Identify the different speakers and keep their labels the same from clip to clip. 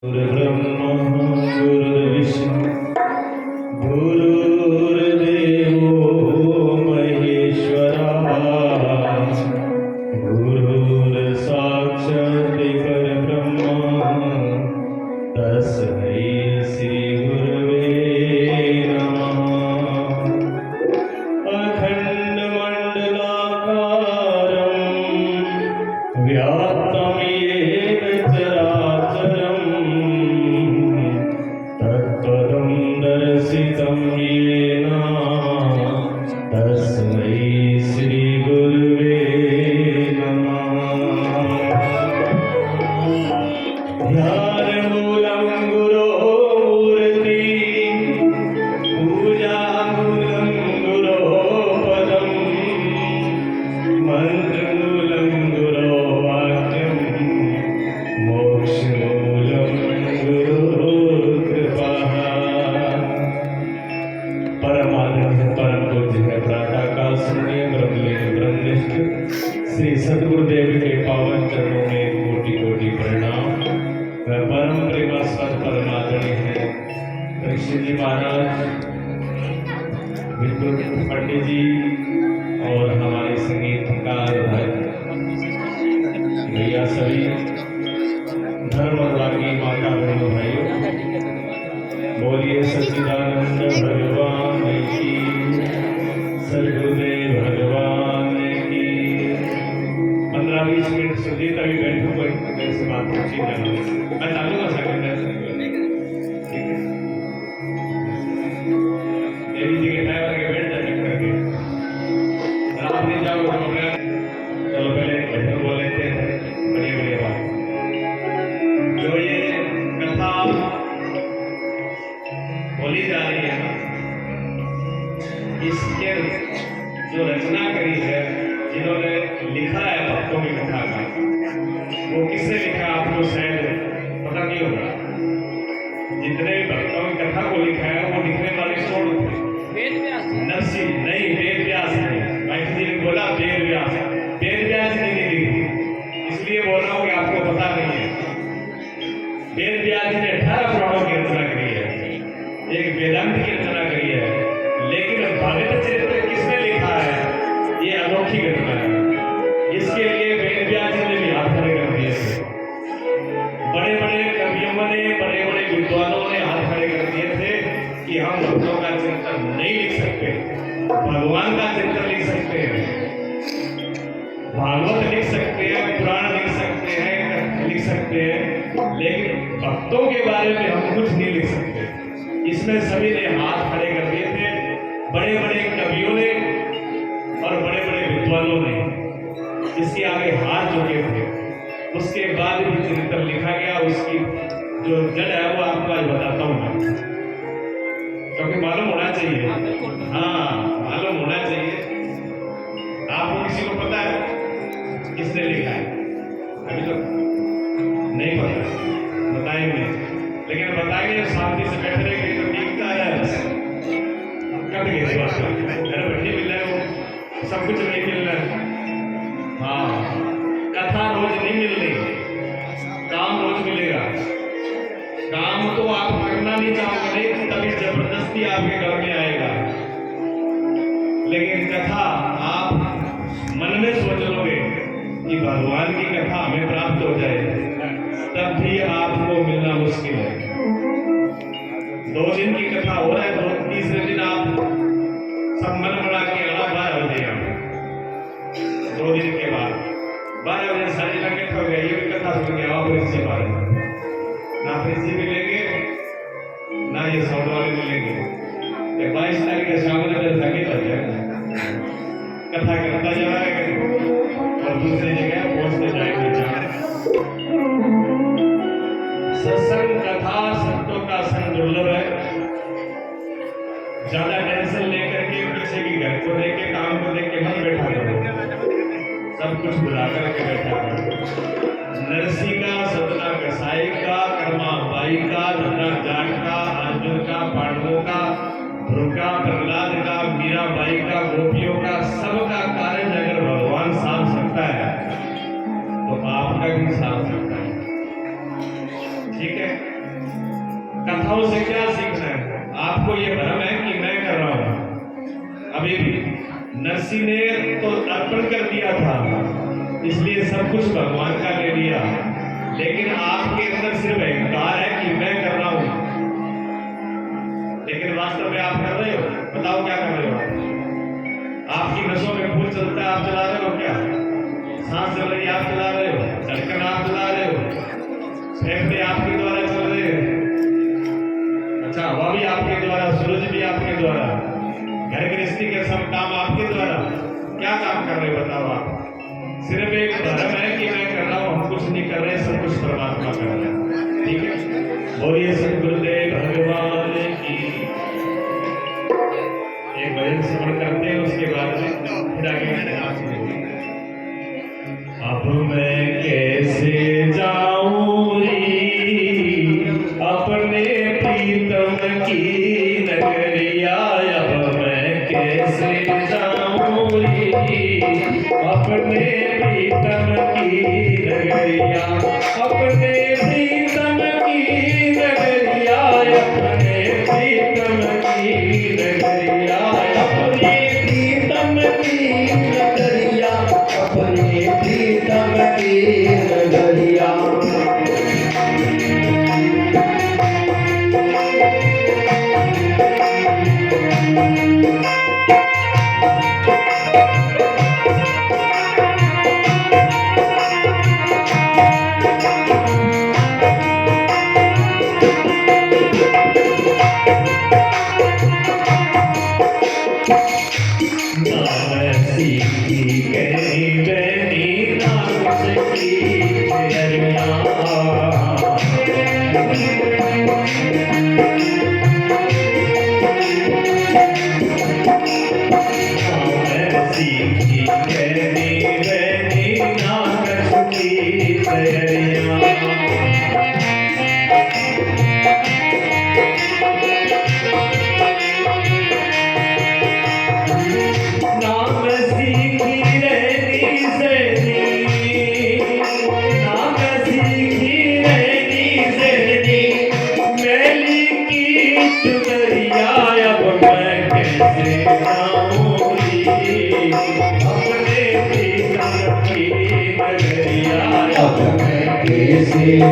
Speaker 1: गुरुर्ब्रह्मा गुरुर्विष्णु गुरुर्देवो महेश्वरा गुरुर्साक्षात् परब्रह्मा तस्मै श्री गुरवे नमः। अखण्डमण्डलाकारं व्याप्तं येन चराचरम् तत्पदं दर्शितं येन तस्मै श्री गुरुवे नमः। ध्यानमूलं गुरोः मूर्ति पूजामूलं गुरोः पदम् मन्त्रमूलं गुरोः वाक्यं मोक्षमूलं गुरोः कृपा। परमानंद परम पूज्य है प्रातः काल सुनिए ब्रह्मलीन ब्रह्मनिष्ठ श्री सद्गुरुदेव के पावन चरणों में कोटि कोटि प्रणाम। वह परम प्रेमास्पद परमादरणीय है कृष्ण जी महाराज, विद्युत पंडित जी और हमारे संगीतकार भाई भैया सभी धर्म अनुरागी माता बहनों भाइयों, बोलिए सच्चिदानंद भगवान की, सद्गुरुदेव भगवान की। 15-20 मिनट सुनिए तभी बैठो, मेरे से बात पूछी जाना। मैं चालू कर सकता हूँ, ठीक है? देवी जी के टाइम लगे बैठ जाए करके आप नहीं जाओ तो अपने चलो पहले भजन बोल लेते हैं। बढ़िया बढ़िया बात जो ये कथा बोली जा रही है ना, इसके जो रचना करी है, जिन्होंने लिखा है भक्तों की कथा का, वो किसने लिखा आपको शायद पता नहीं होगा। जितने भी भक्तों की कथा को लिखा है वो लिखने वाले कौन थे? नरसिंह नहीं, वेद व्यास नहीं। भाई जी ने बोला वेद व्यास, वेद व्यास ने नहीं लिखी, इसलिए बोल रहा हूँ कि आपको पता नहीं है। वेद व्यास ने 18 पुराणों की रचना करी है, एक वेदांत की रचना करी है, लेकिन भागवत चरित्र किसने लिखा है? ये अनोखी घटना है। इसके लिए वेद व्यास ने भी हाथ खड़े कर दिए थे। बड़े बड़े कवियों ने, बड़े बड़े विद्वानों ने हाथ खड़े कर दिए थे कि हम भक्तों का चरित्र नहीं लिख सकते, भगवान का चरित्र लिख सकते हैं, भागवत लिख सकते हैं, पुराण लिख सकते हैं, लिख सकते हैं, लेकिन भक्तों के बारे में हम कुछ नहीं लिख सकते। इसमें सभी ने हाथ खड़े कर दिए थे, बड़े बड़े कवियों ने और बड़े बड़े विद्वानों ने इसके आगे हाथ झुके थे। उसके बाद भी चरित्र लिखा गया। उसकी जो जड़ है वो आपको आज बताता हूँ मैं, क्योंकि मालूम होना चाहिए। हाँ, मालूम होना चाहिए। आपको किसी को पता है किसने लिखा है? अभी तो नहीं पता, बताएंगे, लेकिन बताएंगे शांति से बैठ रहेंगे तो दिखता है कब ये घर बैठे मिल रहे हो, सब कुछ नहीं मिल रहा है। हाँ, कथा रोज नहीं मिलनी, काम रोज मिलेगा। काम तो आप करना नहीं चाहोगे, तभी जबरदस्ती आपके घर में आएगा, लेकिन कथा आप मन में सोच लोगे कि भगवान की कथा हमें प्राप्त हो जाए, तब भी आपको मिलना मुश्किल है। 2 दिन की कथा हो रहा है, 2-तीसरे दिन आप सब मन बना के 12 बजे आए। 2 दिन के बाद 12 बजे सारी लंगित हो गई, ये भी कथा सुन के आओ फ्रिज से बाहर। ना फ्रिज से मिलेंगे ना ये सौदा वाले मिलेंगे। 22 तारीख के शाम में संगीत हो जाएगा, कथा करता जाएगा और दूसरी जगह पहुंचते जाएंगे। सत्संग कथा संतों का संग दुर्लभ है। ज्यादा टेंशन लेकर के पीछे की घर को देख के, काम को देख के मत बैठा करो, सब कुछ भुला करके बैठा करो। नरसिंह का, सतना कसाई का, कर्मा बाई का, धना जाट का, अर्जुन का, पांडवों का, ध्रुव का, प्रहलाद का, मीरा बाई का, गोपियों का, सबका कार्य अगर भगवान साथ सकता है तो आपका भी साथ सकता है। ठीक है। कथाओं से क्या सीखना है? आपको ये भ्रम है कि मैं कर रहा हूं। अभी भी नरसिंह ने तो अर्पण कर दिया था, इसलिए सब कुछ भगवान का ले लिया, लेकिन आपके अंदर सिर्फ अहंकार है कि मैं कर रहा हूं। लेकिन वास्तव में आप कर रहे हो? बताओ क्या कर रहे हो? आपकी नसों में खून चलता है, आप चला रहे हो क्या? सांस चल रही है, आप चला रहे हो? धड़कन आप चला रहे हो? फेफड़े आपके द्वारा चल रहे हैं। अच्छा, हवा भी आपके द्वारा, सूरज भी आपके द्वारा, घर गृहस्थी के सब काम आपके द्वारा। क्या काम कर रहे हो बताओ आप? सिर्फ एक भ्रम है कि मैं कर रहा हूं, हम कुछ नहीं कर रहे, सब कुछ परमात्मा कर रहा है। ठीक है, बोलिए सद्गुरुदेव भगवान की। एक भजन श्रवण करते हैं, उसके बाद में फिर आगे मैंने आपसे अब मैं कैसे जाऊं री अपने प्रीतम की नगरिया। अब मैं कैसे जाऊं री अपने प्रीतम की नगरिया। अपने प्रीतम की नगरिया, अपने प्रीतम की नगरिया, अपने प्रीतम की नगरिया, अपने प्रीतम की नगरिया।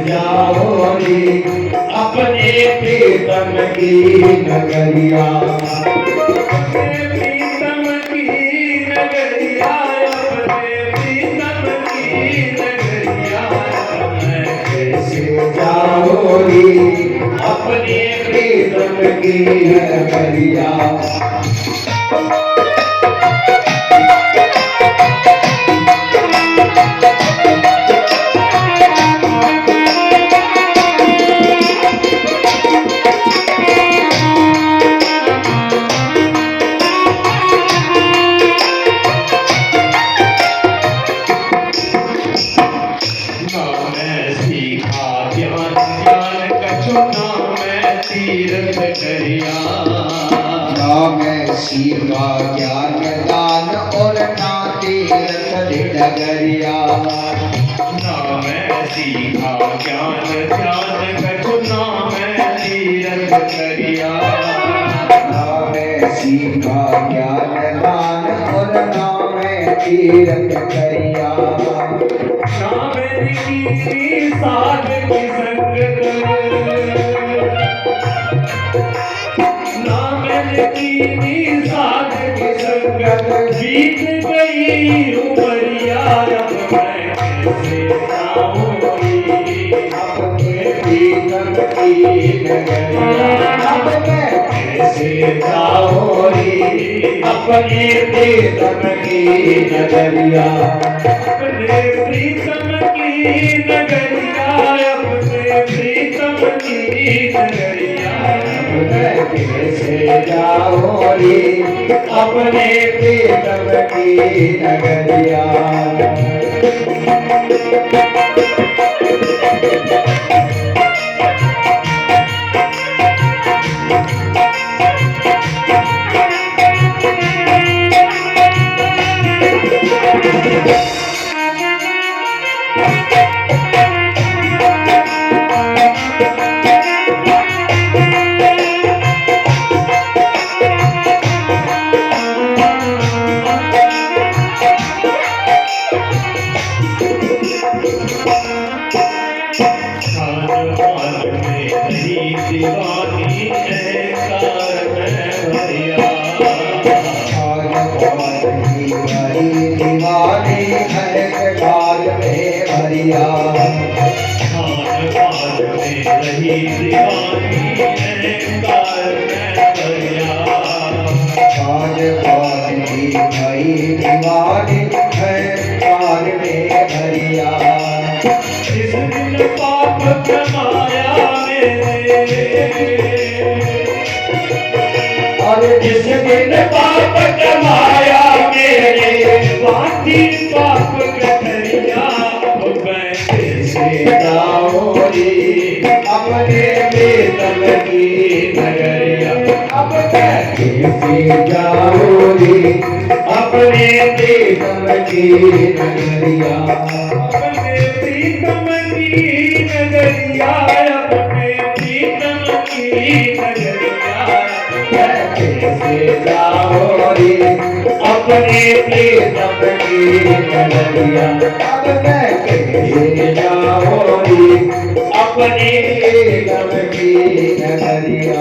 Speaker 2: जाओरी अपने प्रीतम की नगरिया।
Speaker 1: अपने प्रीतम की नगरिया, अपने प्रीतम की नगरिया। मैं
Speaker 2: कैसे जाओरी अपने प्रीतम की नगरिया। सीखा ज्ञान दान और ना तीरथ डगरिया।
Speaker 1: ना मैं सीखा ज्ञान ध्यान कछु, ना मैं तीरथ करिया।
Speaker 2: ना मैं सीखा ज्ञान दान और ना मैं तीरथ करिया।
Speaker 1: ना मेरी की साध की संगत, ना मैंने की साध की संगत। बीत गई उमरिया, अब मैं कैसे जाऊंगी
Speaker 2: अपने प्रीतम की नगरिया। अब मैं कैसे जाऊंगी अपने प्रीतम की नगरिया।
Speaker 1: अपने प्रीतम की नगरिया, अपने प्रीतम की नगरिया।
Speaker 2: मैं कैसे जाऊंगी अपने प्रीतम की नगरिया।
Speaker 1: दीवानी अहंकार में भरिया।
Speaker 2: दीवानी अहंकार में भरिया।
Speaker 1: खान पान में रही दीवानी अहंकार में भरिया।
Speaker 2: खान पान की भई दीवानी अहंकार में भरिया।
Speaker 1: जिस दिन पाप कमाया मेरे,
Speaker 2: और
Speaker 1: जिस दिन पाप कमाया मेरे, बाकी पाप करिया।
Speaker 2: से जाओरी अपने प्रीतम की नगरिया। अब कैसे जाओरी अपने प्रीतम की नगरिया।
Speaker 1: अपने प्रीतम की नगरिया, अपने प्रीतम की नगरिया।
Speaker 2: कैसे जाओरी अपने प्रीतम की नगरिया। अब कैसे जाओरी अपने प्रीतम की नगरिया।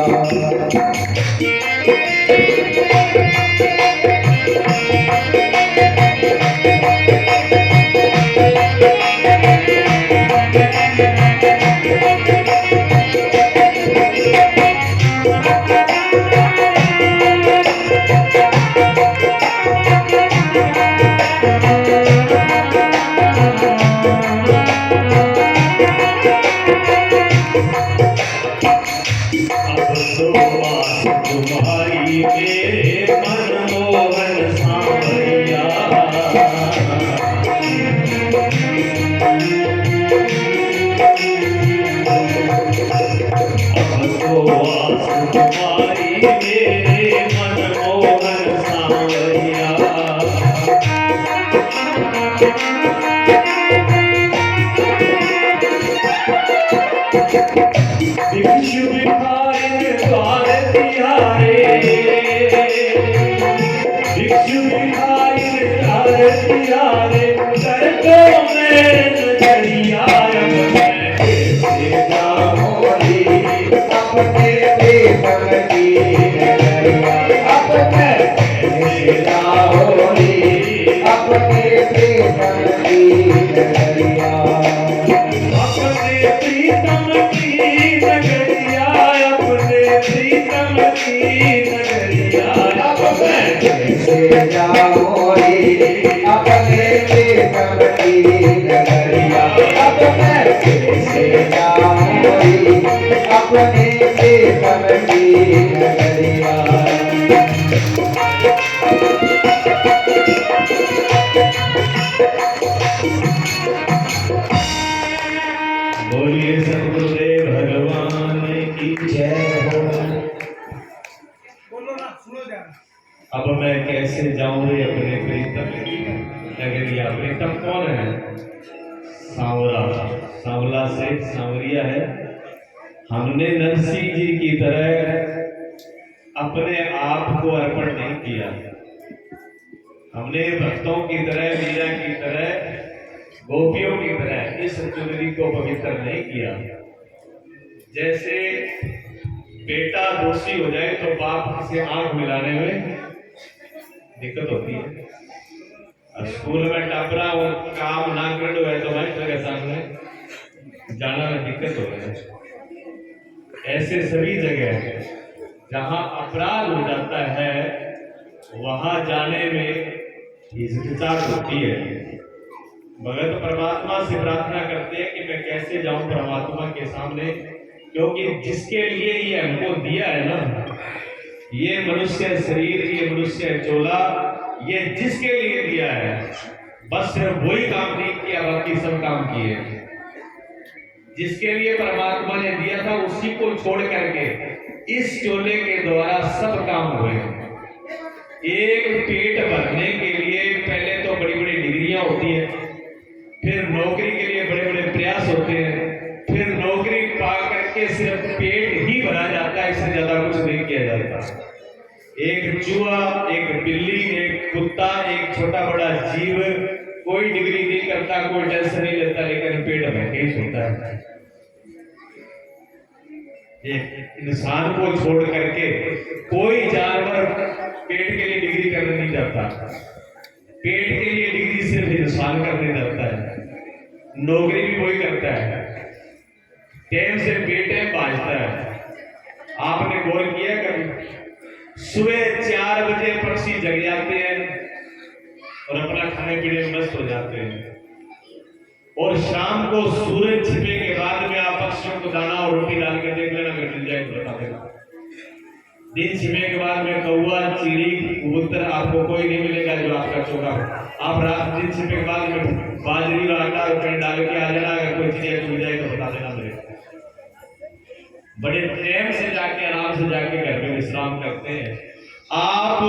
Speaker 1: तुम्हारी मेरे मनमोहन सांवरिया। अब तो आस तुम्हारी मेरे मनमोहन सांवरिया। भिक्षु भिखारी द्वार तिहारे, भिक्षु भिखारी द्वार तिहारे। सड़कों में नजरिया,
Speaker 2: कैसे जाओरी अपने प्रीतम की नगरिया। अब कैसे जाओरी अपने प्रीतम की नगरिया।
Speaker 1: अपने प्रीतम की नगरिया, अपने प्रीतम की नगरिया।
Speaker 2: कैसे जाओरी अपने प्रीतम की नगरिया। अब कैसे जाओरी अपने प्रीतम की नगरिया।
Speaker 1: बोलिए सतगुरुदेव भगवान की
Speaker 2: जय हो।
Speaker 1: अब मैं कैसे जाऊं रे अपने प्रीतम की नगरिया। प्रीतम कौन है? सांवरा, सांवला से सांवरिया है। हमने नरसिंह जी की तरह अपने आप को अर्पण नहीं किया। हमने भक्तों की तरह, मीरा की तरह, गोपियों की तरह इस चुनरी को पवित्र नहीं किया। जैसे बेटा दोषी हो जाए तो बाप से आंख मिलाने में दिक्कत होती है। और स्कूल में टापरा और काम ना कर है तो मास्टर के सामने जाना में दिक्कत हो रही है। ऐसे सभी जगह जहां अपराध हो जाता है वहां जाने में हिचकिचाहट होती है। भगत परमात्मा से प्रार्थना करते हैं कि मैं कैसे जाऊं परमात्मा के सामने, क्योंकि जिसके लिए ये हमको दिया है ना, ये मनुष्य शरीर, ये मनुष्य चोला, ये जिसके लिए दिया है, बस सिर्फ वही काम नहीं किया, बाकी सब काम किए। जिसके लिए परमात्मा ने दिया था उसी को छोड़ करके इस चोले के द्वारा सब काम हुए। एक पेट भरने के लिए पहले तो बड़ी बड़ी डिग्रियां होती है, फिर नौकरी के लिए बड़े बड़े प्रयास होते हैं, फिर नौकरी पा करके सिर्फ पेट ही भरा जाता है, इससे ज्यादा कुछ नहीं किया जाता। एक चूहा, एक बिल्ली, एक कुत्ता, एक छोटा बड़ा जीव कोई डिग्री नहीं करता, कोई टेंशन नहीं लेता, लेकिन पेट महसूस होता है। ये इंसान को छोड़ करके कोई जानवर पेट के लिए डिग्री करने नहीं जाता। पेट के लिए डिग्री सिर्फ इंसान करने जाता है। नौकरी भी वही करता है, टाइम से बेटाइम बाजता है। आपने गौर किया कभी? सुबह 4 बजे पक्षी जग जाते हैं और अपना खाने पीने में मस्त हो जाते हैं, और शाम को सूरज छिपे के बाद में आप पक्षियों को दाना और रोटी डाल के देख लेना, अगर मिल जाए तो बता देना। दिन छिपे के बाद में कौवा, चिड़ी, कबूतर आपको कोई नहीं मिलेगा जो आपका चोगा। आप रात दिन छिपे के बाद में बाजरी और आटा और पेड़ डाल के आ जाना, अगर कोई चिड़िया छूट जाए तो बता देना मेरे। बड़े प्रेम से जाके आराम से जाके घर में विश्राम करते हैं। आप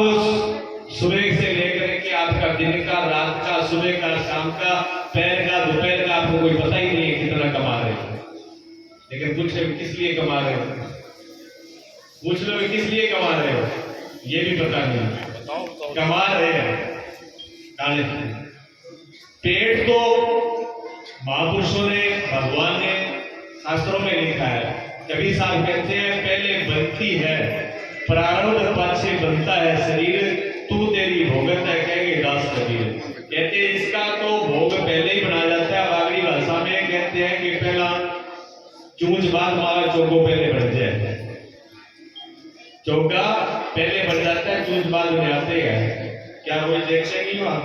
Speaker 1: सुबह से लेकर के आपका दिन का, रात का, सुबह का, शाम का, पैर का, दोपहर का आपको कोई पता ही नहीं है कितना कमा रहे हो। लेकिन पूछ रहे किस लिए कमा रहे हो, पूछ लो किस लिए कमा रहे हो, ये भी पता नहीं। कमा रहे हैं काले। पेट तो महापुरुषों ने, भगवान ने शास्त्रों में लिखा है। कभी साहब कहते हैं पहले बनती है प्रारब्ध, पाछे बनता है शरीर, तू तेरी भोगत है कहेंगे दास कबीर। कहते हैं इसका तो भोग पहले ही बना जाता है। बागड़ी भाषा में कहते हैं कि पहला चूंच बाद मारा चौको पहले बन जाए। चौका पहले बन जाता है, चूंच बाद में आते हैं। क्या कोई देखते नहीं हो आप?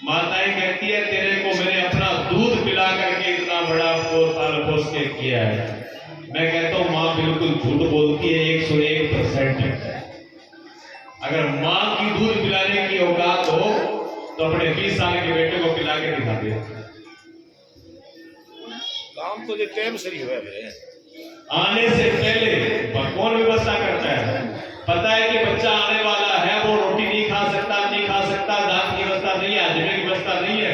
Speaker 1: माताएं कहती है तेरे को मैंने अपना दूध पिला करके इतना बड़ा पोस के किया है। मैं कहता हूँ माँ बिल्कुल झूठ बोलती है 101%। अगर माँ की दूध पिलाने की औकात हो तो अपने 20 साल के बेटे को पिला के दिखा दे।
Speaker 3: काम तो जो टाइम से ही हुआ है।
Speaker 1: आने से पहले कौन व्यवस्था करता है? पता है कि बच्चा आने वाला है, वो रोटी नहीं खा सकता, दांत की व्यवस्था नहीं है, हजमे की व्यवस्था नहीं है।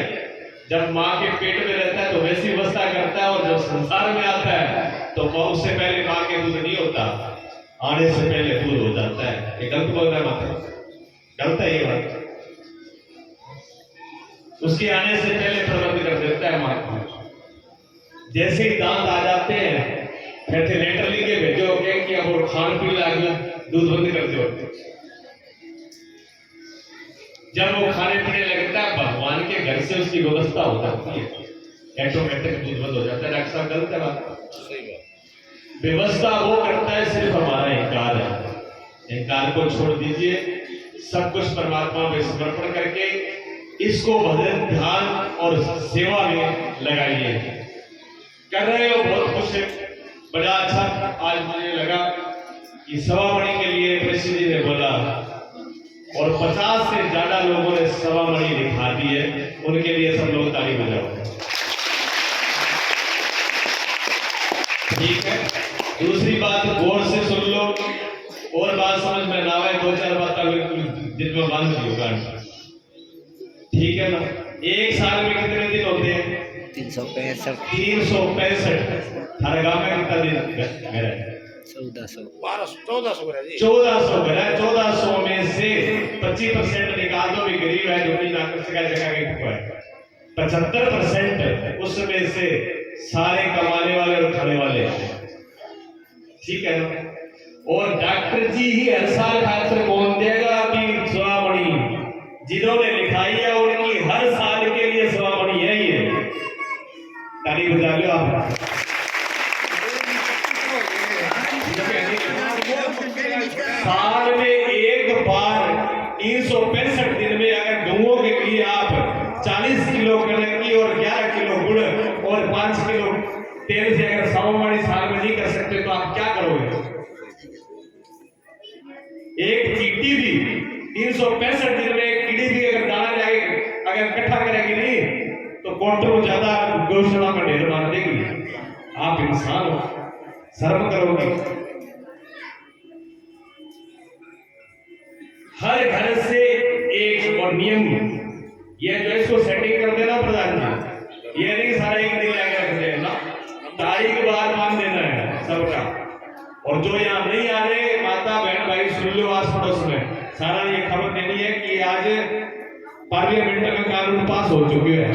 Speaker 1: जब माँ के पेट में रहता है तो वैसी व्यवस्था करता है, और जब संसार में आता है तो उससे पहले माँ के दूध नहीं होता, आने से पहले दूध हो जाता है। ये गलत बोल रहा है माता, गलत है ये बात। उसके आने से पहले प्रबंध कर देता है माँ को। जैसे ही दांत आ जाते हैं वेंटिलेटर लेके भेजो कि अब वो खान पीने लगे, दूध बंद कर दो। जब वो खाने पीने लगता है भगवान के घर से उसकी व्यवस्था हो जाती है, ऑटोमेटिक दूध बंद हो जाता है। डॉक्टर साहब गलत है बात?
Speaker 3: सही बात।
Speaker 1: व्यवस्था वो करता है, सिर्फ हमारा इंकार है। इंकार को छोड़ दीजिए, सब कुछ परमात्मा में समर्पण करके इसको भजन, ध्यान और सेवा में लगाइए। कर रहे हो बहुत कुछ, बड़ा अच्छा। आज मुझे लगा कि सवामणि के लिए ऋषि जी ने बोला, और 50 से ज्यादा लोगों ने सवामणि दिखा दी है, उनके लिए सब लोग ताली बजाओ। ठीक है, दूसरी बात गौर से सुन लो, और बात समझ में ना आए 2-4 बात जिनमें बांध दी होगा। ठीक है ना? एक साल में कितने दिन होते हैं?
Speaker 2: 365
Speaker 1: 365। हर गांव में कितना दिन घर है?
Speaker 3: 1400 घर है जी।
Speaker 1: 1400 घर है। 1400 में से 25% निकाल दो, भी गरीब है जो भी नागरिक का जगह है। 75% उसमें से सारे कमाने वाले और खाने वाले। ठीक है ना? और डॉक्टर जी ही हर साल खातिर कौन देगा कि सवामणि जिन्होंने लिखाई है उनकी हर साल के लिए सवामणि है। ये ताली बजा लो आप। साल में एक बार 365 दिन में अगर गऊओं के लिए आप 40 किलो कनक की और 11 किलो गुड़ और 5 किलो तेल से अगर सवामणि साल में नहीं कर सकते तो आप क्या करोगे? एक चींटी भी 365 दिन में एक कीड़ी भी अगर दाना जाए अगर इकट्ठा करेगी नहीं तो क्वार्टरों ज्यादा गौशाला में ढेर मार देगी। आप इंसान हो, शर्म करोगे। हर घर से एक और नियम, ये जो इसको सेटिंग कर देना प्रधान जी, ये नहीं सारा एक दिन लगा रख देना, तारीख बार मान देना है सबका। और जो यहाँ नहीं आ रहे माता बहन भाई सुन लो, आस पड़ोस में सारा ये खबर देनी है कि आज पार्लियामेंट में कानून पास हो चुके हैं।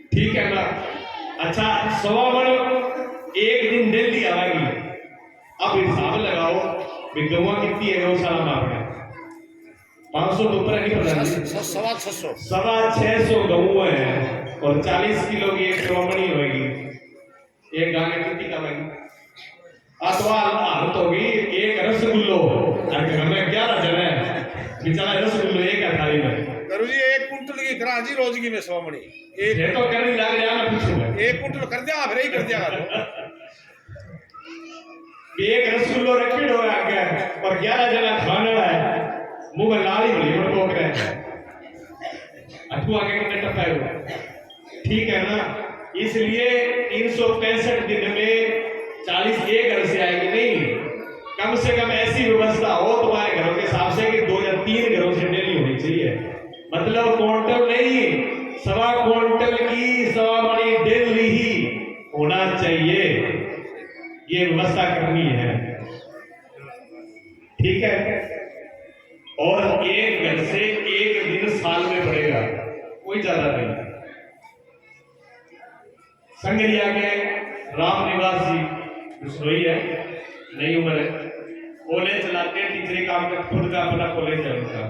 Speaker 1: ठीक है ना? अच्छा, सवामणि एक दिन आप हिसाब लगाओ भी गौवा कितनी है गौशाला में आपने 500 तो ऊपर है नहीं पता नहीं
Speaker 3: 600
Speaker 1: 650 गऊ है और 40 किलो की एक श्रोमणी होगी एक गाय में कितनी कमाएगी अथवा हालत होगी एक रसगुल्लो और घर में 11 जन है बेचारा रसगुल्लो एक है थाली में
Speaker 3: गुरु जी 1 कुंटल की करा जी रोज की में सोमणी
Speaker 1: ये तो करने लग गया मैं पूछूंगा
Speaker 3: 1 कुंटल कर दिया फिर ही कर दिया
Speaker 1: एक रसगुल्लो रखी हो आगे और 11 जना खाने वाला है मुंह में लाल ही भली पर पोक रहे हैं अथवा आगे कितने टप्पा है ठीक है ना इसलिए 365 दिन में 40 एक घर से आएगी नहीं कम से कम ऐसी व्यवस्था हो तुम्हारे घरों के हिसाब से कि 2 या 3 घरों से डेली होनी चाहिए मतलब क्विंटल नहीं 1.25 क्विंटल की सवामणी डेली ही होना चाहिए ये व्यवस्था करनी है ठीक है और एक घर से एक दिन साल में पड़ेगा कोई ज्यादा नहीं संगरिया के राम निवास जी उसरोई है नई उम्र है कॉलेज चलाते हैं टीचरी काम का खुद का अपना कॉलेज है उनका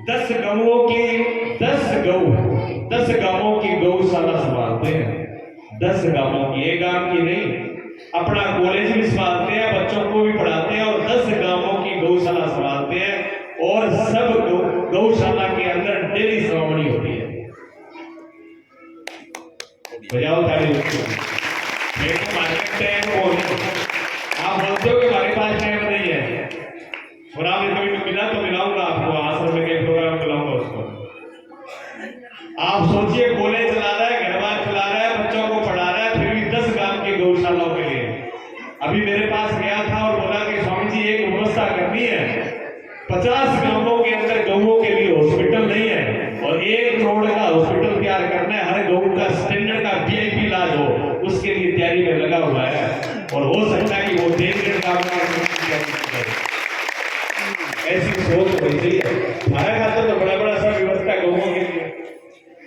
Speaker 1: 10 गांवों की 10 गांवों की गौशाला संभालते हैं 10 गांवों की एक गांव की नहीं अपना कॉलेज भी संभालते हैं बच्चों को भी पढ़ाते हैं और 10 गांवों की गौशाला संभालते हैं और सब गौशाला के अंदर डेली श्रावणी होती है बजाओ ताली मेरे को मार्केट टाइम आप बोलते हो कि हमारे पास टाइम नहीं है और आप कभी मिला तो मिलाऊंगा आपको आश्रम में कई प्रोग्राम मिलाऊंगा उसको आप सोचिए कॉलेज चला रहा है घर बार चला रहा है बच्चों को पढ़ा रहा है फिर भी 10 गांव की गौशालाओं के लिए अभी मेरे पास गया था और बोला कि स्वामी जी एक व्यवस्था करनी है 50 गांवों के अंदर गौओं के लिए हॉस्पिटल नहीं है और 1 करोड़ का हॉस्पिटल तैयार करना है हर गऊ का स्टैंडर्ड का VIP इलाज हो उसके लिए तैयारी में लगा हुआ है और हो सकता है कि वो 1.5 का ऐसी सोच होनी चाहिए हमारे खाते तो बड़ा बड़ा सा व्यवस्था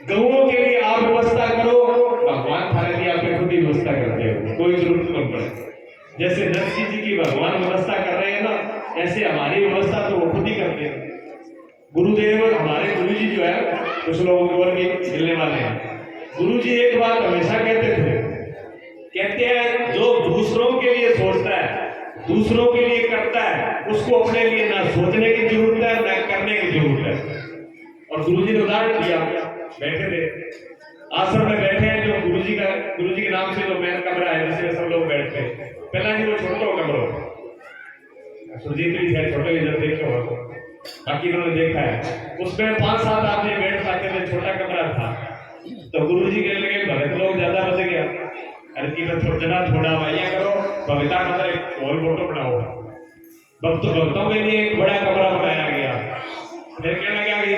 Speaker 1: गौओं के लिए आप व्यवस्था करो भगवान थारे लिए आपने खुद ही व्यवस्था करते हो कोई जरूरत नहीं पड़े जैसे नरसिंह जी की भगवान व्यवस्था कर रहे हैं ना ऐसे हमारी व्यवस्था तो वो खुद ही करते हैं गुरुदेव हमारे गुरुजी जो है कुछ लोगों के मिलने वाले हैं गुरुजी एक बात हमेशा कहते हैं जो दूसरों के लिए सोचता है दूसरों के लिए करता है उसको अपने लिए ना सोचने की जरूरत है ना करने की जरूरत है और गुरुजी ने उदाहरण दिया बैठे थे आश्रम में बैठे हैं जो गुरुजी के नाम से जो मेन कमरा है जिसमें सब लोग बैठते हैं पहला जी वो छोटा कमरा सुरजीत भी है छोटे जब देखे हो बाकी इन्होंने देखा है उसमें 5-7 आदमी बैठ पाते थे छोटा कमरा था तो गुरुजी कहने लगे भगत लोग ज्यादा बच गया अरे की जना थोड़ा वाइया करो भगता मतलब एक और फोटो बनाओ भक्तों के लिए एक बड़ा कमरा बनाया गया फिर कहने लगा कि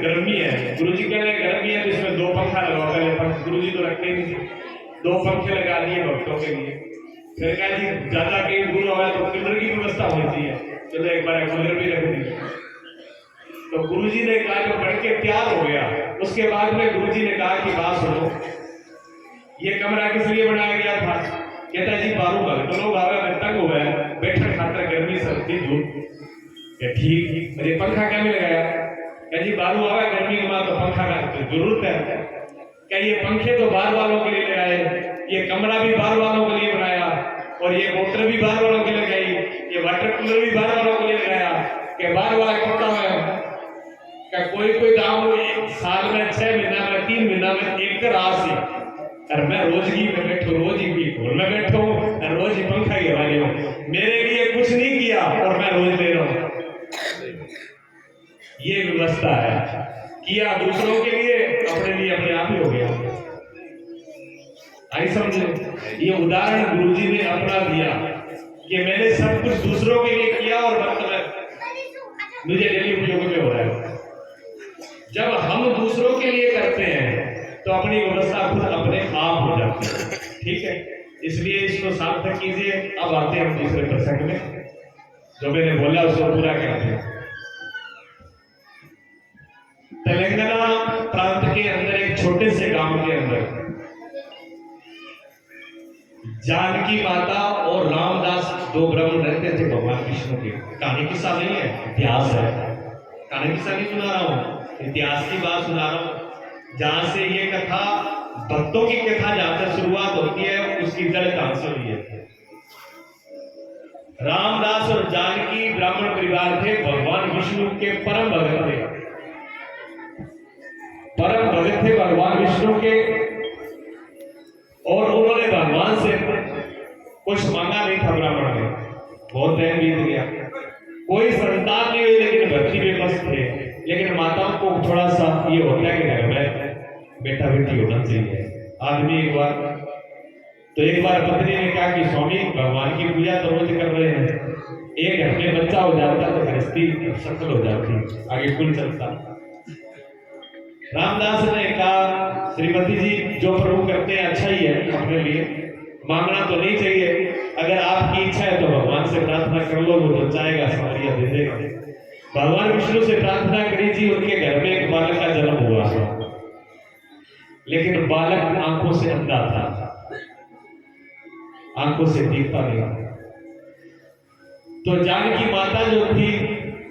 Speaker 1: गर्मी है गुरुजी कहने गर्मी है तो इसमें 2 पंखा लगाओ पहले गुरुजी तो रखते ही नहीं 2 पंखे लगा दिए भक्तों के लिए फिर कहा जी ज्यादा कहीं दूर हो गया तो कूलर की व्यवस्था होनी चाहिए चलो एक बार कूलर भी रख दी तो गुरुजी ने कहा जो बढ़ के तैयार हो गया उसके बाद में गुरुजी ने कहा कि बात सुनो ये कमरा किस लिए बनाया गया था कहता है जी बारू भगत लोग आवे में तंग हुए बैठने खातर गर्मी सर्दी धूप ठीक अरे पंखा क्या में लगाया क्या जी बारू आवे गर्मी के बाद तो पंखा का जरूरत है क्या ये पंखे तो बाहर वालों के लिए लगाए ये कमरा भी बाहर वालों के लिए बनाया और ये मोटर भी बाहर वालों के लिए लगाई ये वाटर कूलर भी बाहर वालों के लिए लगाया कि बाहर वाला कितना है क्या कोई काम साल में 6 महीना में 3 महीना में एक राशि और मैं रोज ही में बैठो रोज ही घोल में बैठो और रोज ही पंखा ही हवा ले मेरे लिए कुछ नहीं किया और मैं रोज ले रहा हूँ ये व्यवस्था है किया दूसरों के लिए अपने लिए अपने आप ही हो गया आई समझे ये उदाहरण गुरुजी ने अपना दिया कि मैंने सब कुछ दूसरों के लिए किया और मतलब मुझे डेली उपयोग में हो रहा है जब हम दूसरों के लिए करते हैं तो अपनी व्यवस्था खुद अपने आप हो जाती है ठीक है इसलिए इसको सार्थक कीजिए अब आते हैं हम दूसरे प्रसंग में जो मैंने बोला उसको पूरा करते हैं तेलंगाना प्रांत के अंदर एक छोटे से गांव के अंदर जानकी माता और रामदास दो ब्रह्म रहते थे भगवान विष्णु के। कहानी किस्सा नहीं है, इतिहास है। कहानी किस्सा नहीं सुना रहा हूँ, इतिहास की बात सुना रहा हूँ। जहां से ये कथा, भक्तों की कथा जहां से शुरुआत होती है, उसकी जड़ कहां से हुई है। रामदास और जानकी ब्राह्मण परिवार थे, भगवान विष्णु के परम भगत थे। परम भगत थे भगवान विष्णु के, और उन्होंने भगवान से कुछ मांगा नहीं था। ब्राह्मण ने बहुत टाइम बीत गया, कोई संतान नहीं हुई, लेकिन भक्ति में मस्त थे। लेकिन माताओं को थोड़ा सा ये होता है कि घर में बेटा बेटी होना चाहिए। आदमी एक बार पत्नी ने कहा कि स्वामी भगवान की पूजा तो रोज कर रहे हैं, एक घर में बच्चा हो जाता तो गृहस्थी सफल हो जाती, आगे कुल चलता। रामदास ने कहा श्रीमती जी जो प्रभु करते हैं अच्छा ही है, अपने लिए मांगना तो नहीं चाहिए। अगर आपकी इच्छा है तो भगवान से प्रार्थना कर लो, वो तो चाहेगा समरिया दे देगा। भगवान विष्णु से प्रार्थना करी जी, उनके घर में एक बालक का जन्म हुआ, लेकिन बालक आंखों से अंधा था, आंखों से दिखता नहीं। तो जानकी माता जो थी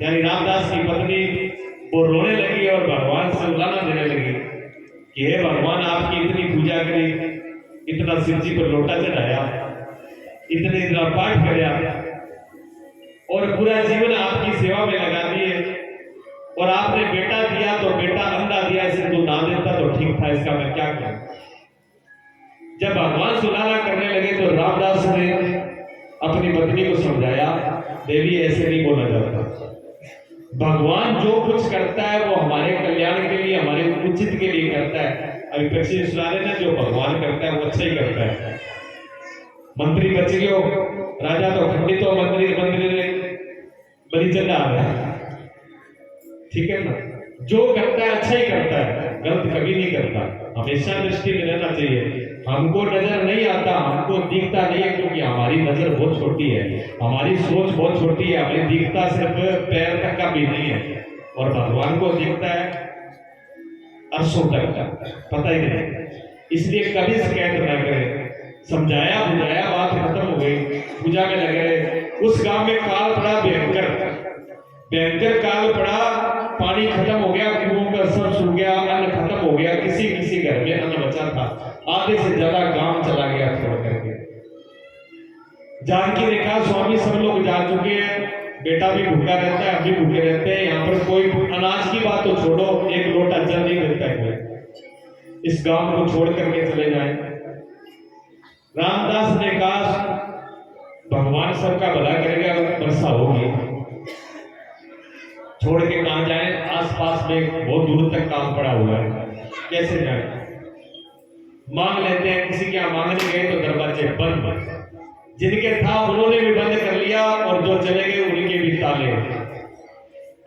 Speaker 1: यानी रामदास की पत्नी, वो रोने लगी और भगवान से उलाना देने लगी कि हे भगवान, आपकी इतनी पूजा करी, इतना शिव जी पर लोटा चढ़ाया, इतना पाठ कराया और पूरा जीवन आपकी सेवा में लगा दिए, और आपने बेटा दिया तो बेटा अंधा दिया, इसे तू ना देता तो ठीक था, इसका मैं क्या करूं। जब भगवान सुलाना करने लगे तो रामदास ने अपनी पत्नी को समझाया, देवी ऐसे नहीं बोला जाता, भगवान जो कुछ करता है वो हमारे कल्याण के लिए, हमारे उचित के लिए करता है। अभी पक्षी सुना रहे ना, जो भगवान करता है वो अच्छा ही करता है। मंत्री बच गयो, राजा तो खंडित हो, मंत्री बड़ी चल रहा है, ठीक है ना। जो करता है अच्छा ही करता है, गलत कभी नहीं करता। हमेशा दृष्टि में रहना चाहिए। हमको नजर नहीं आता, हमको दिखता नहीं है, क्योंकि हमारी नजर बहुत छोटी है, हमारी सोच बहुत छोटी है, हमें दिखता सिर्फ पैर तक का भी नहीं है, और भगवान को दिखता है अर्शों तक का, पता ही नहीं। इसलिए कभी शिकायत ना करें। समझाया बुझाया, बात खत्म हो गई, पूजा में लगे रहे। उस गांव में काल पड़ा, भयंकर काल पड़ा, पानी खत्म हो गया, कुओं का सब सूख गया, अन्न खत्म हो गया, किसी किसी घर में अन्न बचा था, आधे से ज्यादा गांव चला गया छोड़ करके। जानकी ने कहा स्वामी सब लोग जा चुके हैं, बेटा भी भूखा रहता है, हम भी भूखे रहते हैं, यहाँ पर कोई अनाज की बात तो छोड़ो, एक लोटा जल नहीं देता है कोई, इस गांव को छोड़ करके चले जाएं। रामदास ने कहा भगवान सबका भला करेगा, वर्षा होगी, छोड़ के कहां जाए, आसपास में बहुत दूर तक काम पड़ा हुआ है, कैसे जाए। मांग लेते हैं, किसी के यहाँ मांगने गए तो दरवाजे बंद, जिनके था उन्होंने भी बंद कर लिया, और जो चले गए उनके भी ताले।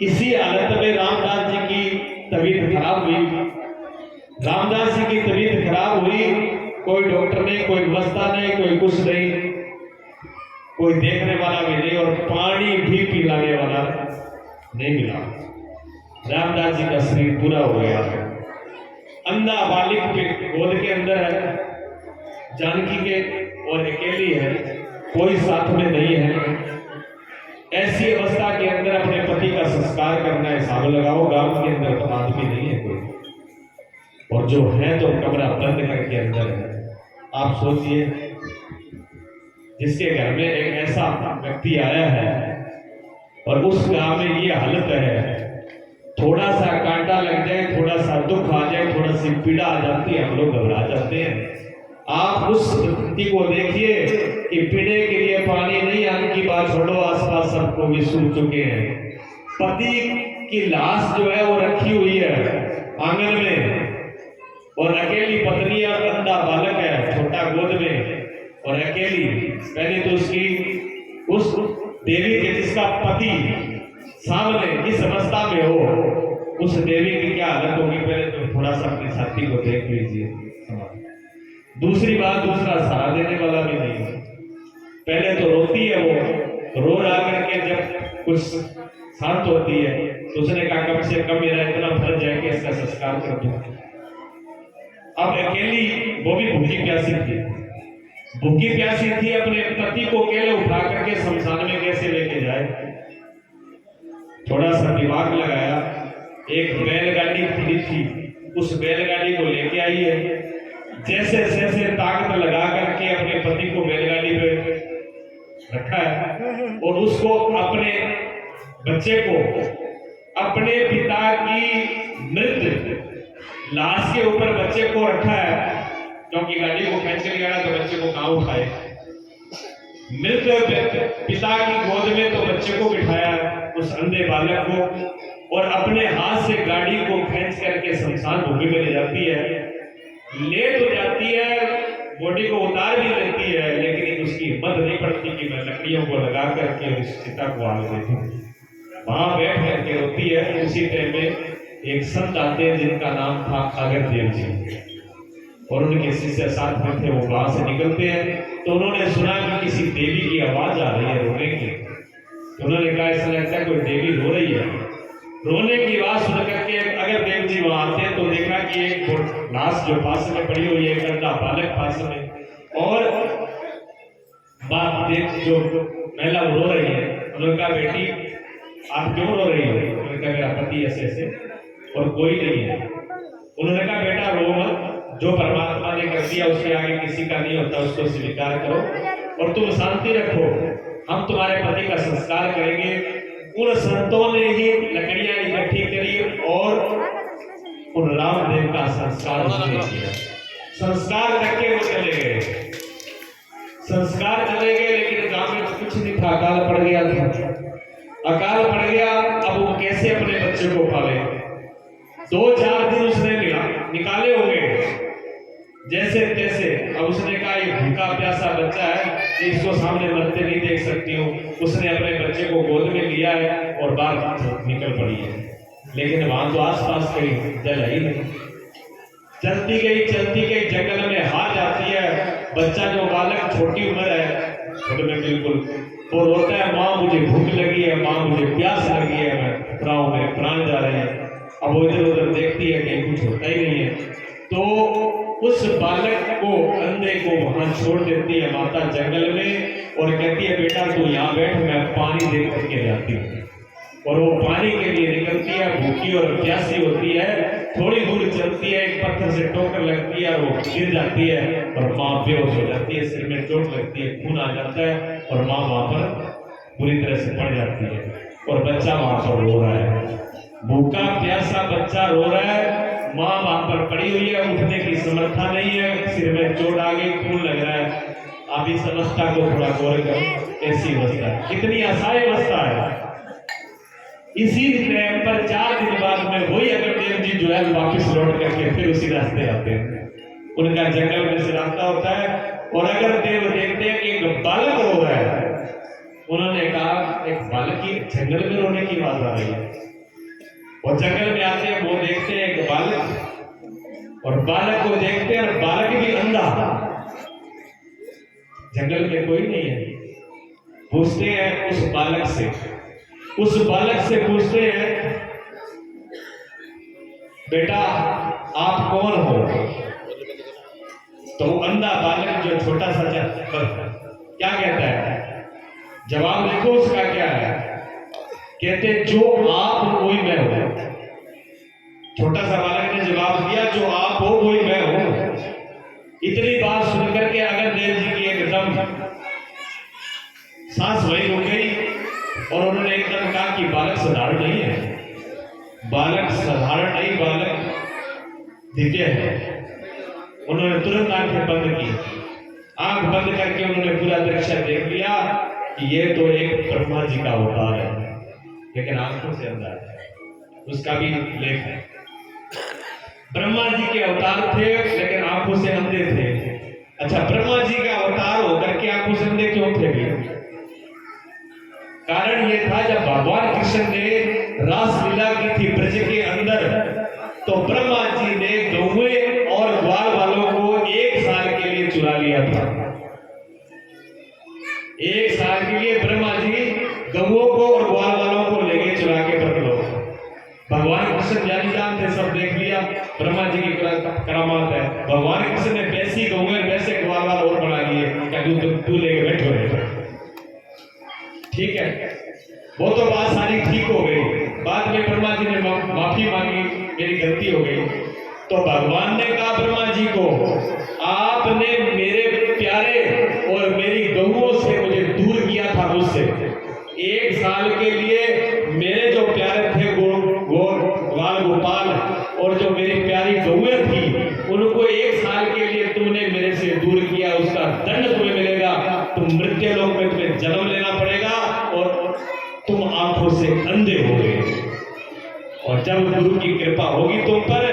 Speaker 1: इसी हालत में रामदास जी की तबीयत खराब हुई। रामदास जी की तबीयत खराब हुई, कोई डॉक्टर नहीं, कोई व्यवस्था नहीं, कोई कुछ नहीं, कोई देखने वाला भी नहीं, और पानी भी पिलाने वाला नहीं मिला। रामदास जी का शरीर पूरा हो गया है, अंधा बालिक के गोद के अंदर है, जानकी के, और अकेली है, कोई साथ में नहीं है। ऐसी अवस्था के अंदर अपने पति का संस्कार करना है, हिसाब लगाओ, गांव के अंदर तो आदमी नहीं है कोई, और जो है तो कमरा बंद करके अंदर है। आप सोचिए, जिसके घर में एक ऐसा व्यक्ति आया है और उस गांव में ये हालत है, थोड़ा सा कांटा लग जाए, थोड़ा सा दुख आ जाए, थोड़ा सी पीड़ा आ जाती है, हम लोग घबरा जाते हैं। आप उस स्थिति को देखिए कि पीने के लिए पानी नहीं, अन्न की बात छोड़ो, आसपास सबको भी सूख चुके हैं। पति की लाश जो है वो रखी हुई है आंगन में, और अकेली पत्नी और अंधा बालक है छोटा गोद में, और अकेली। पहले तो उसकी उस देवी के जिसका पति सामने इस अवस्था में हो, उस देवी की क्या हालत होगी, पहले तो थोड़ा सा अपने साथी को देख लीजिए। दूसरी बात, दूसरा सहारा देने वाला भी नहीं है। पहले तो रोती है, वो रो रा करके जब कुछ शांत होती है तो उसने कहा कम से कम मेरा इतना फर्ज है कि इसका संस्कार कर दूं। अब अकेली, वो भी भूखी प्यासी थी, भूखी प्यासी थी, अपने पति को अकेले उठा करके शमशान में कैसे लेके जाए। थोड़ा सा दिमाग लगाया, एक बैलगाड़ी खड़ी थी, उस बैलगाड़ी को लेके आई है। जैसे जैसे ताकत लगा करके अपने पति को बैलगाड़ी पे रखा है और उसको अपने बच्चे को अपने पिता की मृत लाश के ऊपर बच्चे को रखा है, क्योंकि गाड़ी को खींच के गया तो बच्चे को कहाँ उठाए। मृत पिता की गोद में तो बच्चे को बिठाया, उस अंधे बालक को, और अपने हाथ से गाड़ी को खींच करके शमशान भूमि में ले जाती है। ले तो जाती है, बॉडी को उतार भी लेती है, लेकिन उसकी हिम्मत नहीं पड़ती कि मैं लकड़ियों को लगा करके उस चिता को आग देती हूँ। वहां बैठ करके रोती है। उसी टाइम में एक संत आते हैं जिनका नाम था अगरदेव जी, और उनके शिष्य साथ में थे। वो वहां से निकलते हैं तो उन्होंने सुना कि किसी देवी की आवाज आ रही है रोने की। तो उन्होंने कहा ऐसा लगता है कोई देवी रो रही है। रोने की आवाज सुन करके अगरदेव जी वहां आते हैं तो देखा कि एक लाश जो पास में पड़ी हुई है, एक अंधा बालक पास में, और बाप देख जो महिला रो रही है। उन्होंने कहा बेटी आप क्यों रो रही हो? उन्होंने कहा मेरा पति ऐसे ऐसे और कोई नहीं है। उन्होंने कहा बेटा रो मत, जो परमात्मा ने कर दिया उसके आगे किसी का नहीं होता, उसको स्वीकार करो और तुम शांति रखो। हम तुम्हारे पति का संस्कार करेंगे। उन संतों ने ही लकड़ियां इकट्ठी करी और उन रामदेव का संस्कार उन्होंने किया। संस्कार करके वो चले गए, संस्कार चले गए, लेकिन गांव में तो कुछ नहीं था, अकाल पड़ गया था। अकाल पड़ गया, अब वो कैसे अपने बच्चे को पाले? 2-4 दिन उसने निकाले होंगे जैसे तैसे। अब उसने कहा ये भूखा प्यासा बच्चा है, इसको सामने मरते नहीं देख सकती हूँ। उसने अपने बच्चे को गोद में लिया है और बाहर निकल पड़ी है, लेकिन वहां तो आसपास कहीं जल ही नहीं। चलती गई जंगल में हार जाती है। बच्चा जो बालक छोटी उम्र है, छोटे में बिल्कुल, वो रोता है माँ मुझे भूख लगी है, माँ मुझे प्यास लगी है, मैं प्राण मेरे प्राण जा रहे हैं। अब वो इधर उधर देखती है कि कुछ होता ही नहीं है, तो उस बालक को, अंधे को वहां छोड़ देती है माता जंगल में और कहती है बेटा तू यहाँ बैठ, मैं पानी दे करके जाती हूँ। और वो पानी के लिए निकलती है, भूखी और प्यासी होती है। थोड़ी दूर चलती है, एक पत्थर से ठोकर लगती है और वो गिर जाती है और माँ बेहोश हो जाती है, सिर में चोट लगती है, खून आ जाता है और माँ वहां पर पूरी तरह से पड़ जाती है और बच्चा वहां पर रो रहा है। भूखा प्यासा बच्चा रो रहा है, माँ वहां पर पड़ी हुई है, उठने की समर्था नहीं है, सिर में चोट आ गई, खून लग रहा है। आप इस अवस्था को थोड़ा गौर करें, ऐसी अवस्था है, कितनी असहाय अवस्था है। इसी टाइम पर 4 दिन बाद में वही अगरदेव जी जो है वापस लौट करके फिर उसी रास्ते आते हैं। उनका जंगल में से रास्ता होता है और अगरदेव देखते हैं कि एक बालक रो रहा है। उन्होंने कहा एक बालक की जंगल में रोने की आवाज आ रही है, और जंगल में आते हैं, वो देखते हैं एक बालक, और बालक को देखते हैं और बालक भी अंधा, जंगल में कोई नहीं है। पूछते हैं उस बालक से पूछते हैं बेटा आप कौन हो? तो अंधा बालक जो छोटा सा क्या कहता है? जवाब देखो उसका क्या है। कहते जो आप हो वही मैं हूं। छोटा सा बालक ने जवाब दिया जो आप हो वही मैं हूं। इतनी बात सुनकर के अगरदेव जी की एकदम सांस वही रुक गई और उन्होंने एकदम कहा कि बालक साधारण नहीं है, बालक साधारण नहीं, बालक दिव्य है। उन्होंने तुरंत आंखें बंद की, आंख बंद करके उन्होंने पूरा दृश्य देख लिया कि ये तो एक ब्रह्मा जी का अवतार है, लेकिन आंखों से अंधा है। उसका भी लेख है, ब्रह्मा जी के अवतार थे लेकिन आंखों से अंधे थे। अच्छा, ब्रह्मा जी का अवतार होकर के आंखों से अंधे क्यों थे? कारण ये था जब भगवान कृष्ण ने रासलीला की थी ब्रज के अंदर, तो ब्रह्मा जी ने गौएं और ग्वाल वालों को 1 साल के लिए चुरा लिया था। 1 साल के लिए ब्रह्मा जी गौओं को और ग्वाल वालों को ले गए चुरा के, भगवान कृष्ण ज्ञानी जान थे, सब देख लिया, ब्रह्मा जी की करामात है। भगवान कृष्ण ने वैसी गौर वैसे ग्वाल और बना लिए, क्या तू लेके बैठो रहे। ठीक है, वो तो बात सारी ठीक हो गई। बाद में ब्रह्मा जी ने माफी मांगी, मेरी गलती हो गई। तो भगवान ने कहा ब्रह्मा जी को, आपने मेरे प्यारे और मेरी गौओं से मुझे दूर किया था मुझसे। 1 साल के लिए मेरे जो प्यारे थे ग्वाल गोपाल और जो मेरी प्यारी गौएं थी, उनको 1 साल के लिए तुमने मेरे से दूर किया, उसका दंड तुम्हें मिलेगा। तुम मृत्यु लोक में तुम्हें जन्म लेना पड़ेगा और तुम आंखों से अंधे हो गए। और जब गुरु की कृपा होगी तुम पर,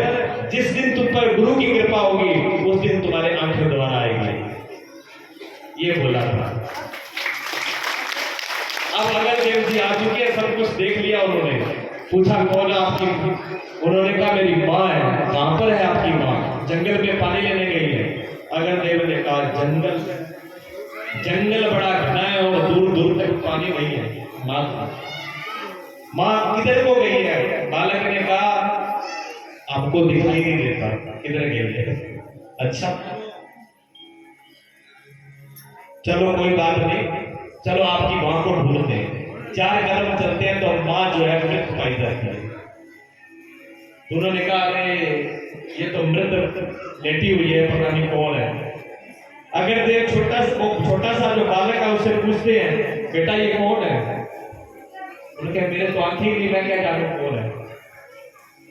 Speaker 1: जिस दिन तुम पर गुरु की कृपा होगी उस दिन तुम्हारे आंखें दोबारा आएगी, ये बोला था। अब अगर देव जी आ चुके हैं, सब कुछ देख लिया, उन्होंने पूछा कौन है आपकी, उन्होंने कहा मेरी माँ है। कहां पर है आपकी माँ? जंगल में पानी लेने गई है। अगर देव ने कहा जंगल बड़ा घना है और दूर दूर तक पानी नहीं है, माँ किधर को गई है? बालक ने कहा आपको दिखाई नहीं देता, किधर गई है? अच्छा चलो कोई बात नहीं, चलो आपकी माँ को ढूंढते हैं। 4 कदम चलते हैं तो माँ जो है मृत पाई जाती है। उन्होंने कहा अरे ये तो मृत लेटी हुई है, पता नहीं कौन है। अगर देव छोटा सा जो बालक है उससे पूछते हैं बेटा ये कौन है? उन्होंने कहा मेरे तो आंखें ही नहीं, मैं क्या जानूं कौन है।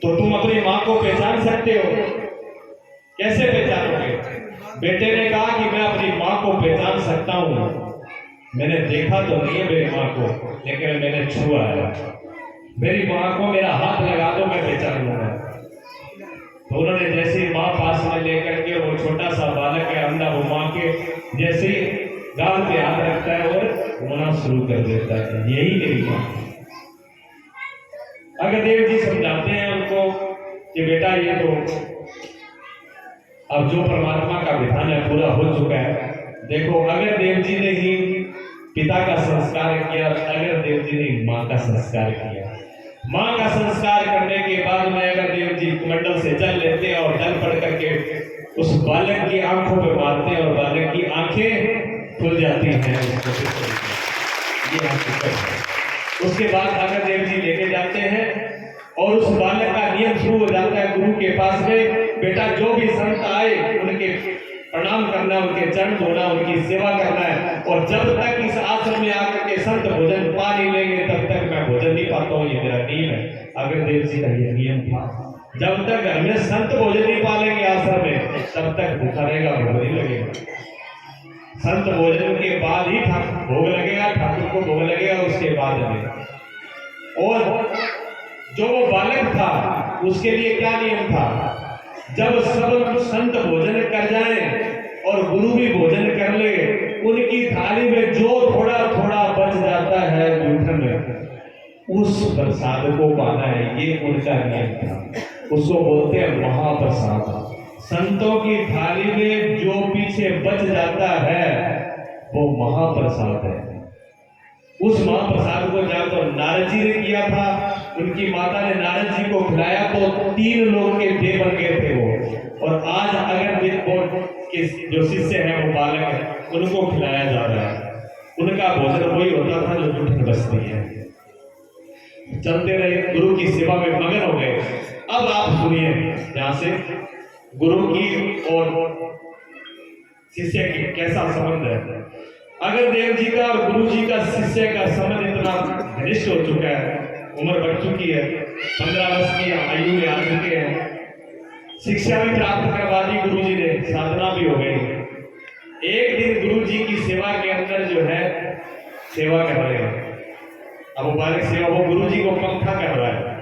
Speaker 1: तो तुम अपनी माँ को पहचान सकते हो? कैसे पहचानोगे? बेटे ने कहा कि मैं अपनी माँ को पहचान सकता हूँ, मैंने देखा तो नहीं है मेरी माँ को, लेकिन मैंने छुआ है। मेरी माँ को मेरा हाथ लगा दो, मैं पहचान लूंगा। तो उन्होंने जैसे माँ पास में लेकर के, वो छोटा सा बालक है अंधा, वो माँ के जैसे गाल पे हाथ रखता है और रोना शुरू कर देता है, यही मेरी माँ। अगर देव जी समझाते हैं उनको कि बेटा ये तो अब जो परमात्मा का विधान है पूरा हो चुका है। देखो अगर देव जी ने ही पिता का संस्कार किया, अगर देव जी ने माँ का संस्कार किया, माँ का संस्कार करने के बाद में अगर देव जी कमंडल से जल लेते हैं और जल पड़ करके उस बालक की आंखों पे मारते हैं और बालक की आंखें खुल जाती हैं। ये हकीकत है। उसके बाद अगर देव जी लेके जाते हैं और उस बालक का नियम शुरू हो जाता है गुरु के पास में, बेटा जो भी संत आए उनके प्रणाम करना, उनके चरण धोना, उनकी सेवा करना है। और जब तक इस आश्रम में आकर के संत भोजन पा नहीं लेंगे तब तक मैं भोजन नहीं पाता हूँ, ये मेरा नियम है। अगर देव जी का ये नियम था, जब तक घर में संत भोजन नहीं पा लेंगे आश्रम में, तब तक भूखा रहेगा, भूख नहीं लगेगा। संत भोजन के बाद ही भोग लगेगा, ठाकुर को भोग लगेगा उसके बाद में। और जो वो बालक था उसके लिए क्या नियम था? जब सब संत भोजन कर जाएं और गुरु भी भोजन कर ले, उनकी थाली में जो थोड़ा थोड़ा बच जाता है जूठन में, उस प्रसाद को पाना है, ये उनका नियम था। उसको बोलते हैं महाप्रसाद। संतों की थाली में जो पीछे बच जाता है वो महाप्रसाद है। उस महाप्रसाद को जब तो नारद जी ने किया था, उनकी माता ने नारद जी को खिलाया तो 3 लोग के देव बन गए थे वो। और आज अगर के जो शिष्य हैं वो बालक है, उनको खिलाया जा रहा है। उनका भोजन वही होता था जो जूठन बचती है। चलते रहे, गुरु की सेवा में मगन हो गए। अब आप सुनिए यहां से गुरु की और शिष्य की कैसा संबंध है। अगर देव जी का और गुरु जी का शिष्य का संबंध इतना घनिष्ठ हो चुका है, उम्र बढ़ चुकी है, 15 वर्ष की आयु में आ चुके हैं, शिक्षा भी प्राप्त करवा दी गुरु जी ने, साधना भी हो गई। एक दिन गुरु जी की सेवा के अंदर जो है सेवा कर रहे हैं। अब वो बालक सेवा, वो गुरु जी को पंखा कर रहा है